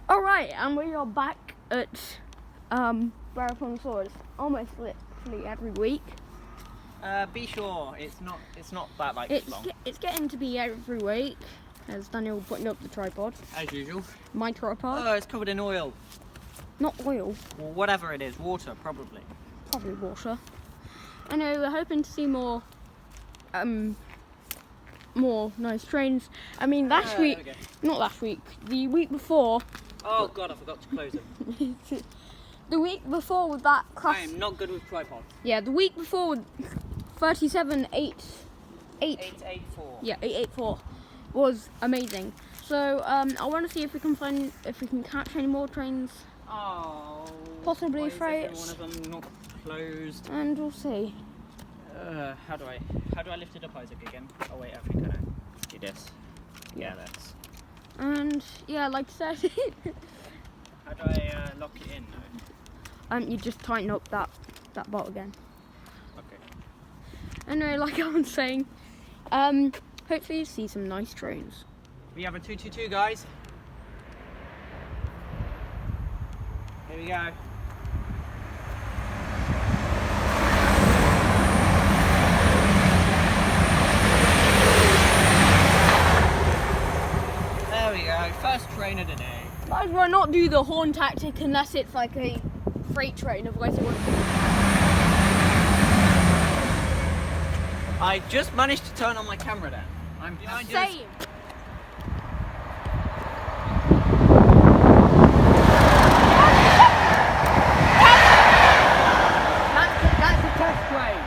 Alright, and we are back at Barapon almost literally every week. Be sure it's not that long. It's getting to be every week, as Daniel putting up the tripod. As usual. My tripod. Oh, it's covered in oil. Not oil. Well, whatever it is, water probably. Probably water. I know, we're hoping to see more nice trains. I mean, last week, not last week, the week before. Oh God, I forgot to close it. The week before with that class. I am not good with tripods. Yeah, the week before with 884. Yeah, 884 was amazing. So I want to see if we can catch any more trains. Oh. Possibly freight. One of them not closed. And we'll see. How do I lift it up, Isaac, again? Oh wait, I think I know. Do this. Yeah, that's. And yeah, like I said. How do I lock it in though? You just tighten up that bolt again. Okay. Anyway, like I was saying, hopefully you see some nice trains. We have a 222, guys. Here we go. There we go, first train of the day. Might as well not do the horn tactic unless it's like a freight train, otherwise it wouldn't. I just managed to turn on my camera then. I'm behind you. Same. That's a test train.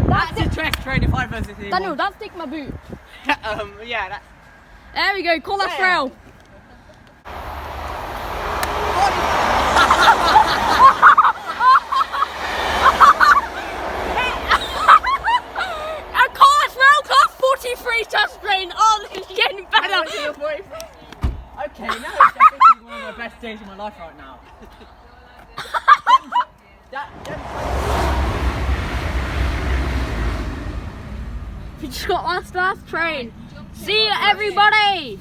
That's a test train if I've ever seen one. Daniel, that's Dick Mabutt. Yeah, that's... There we go, call that rail. A class rail, class 43 test train. Oh, this is getting better. Okay, now it's definitely one of my best days of my life right now. We just got last train. See you, everybody.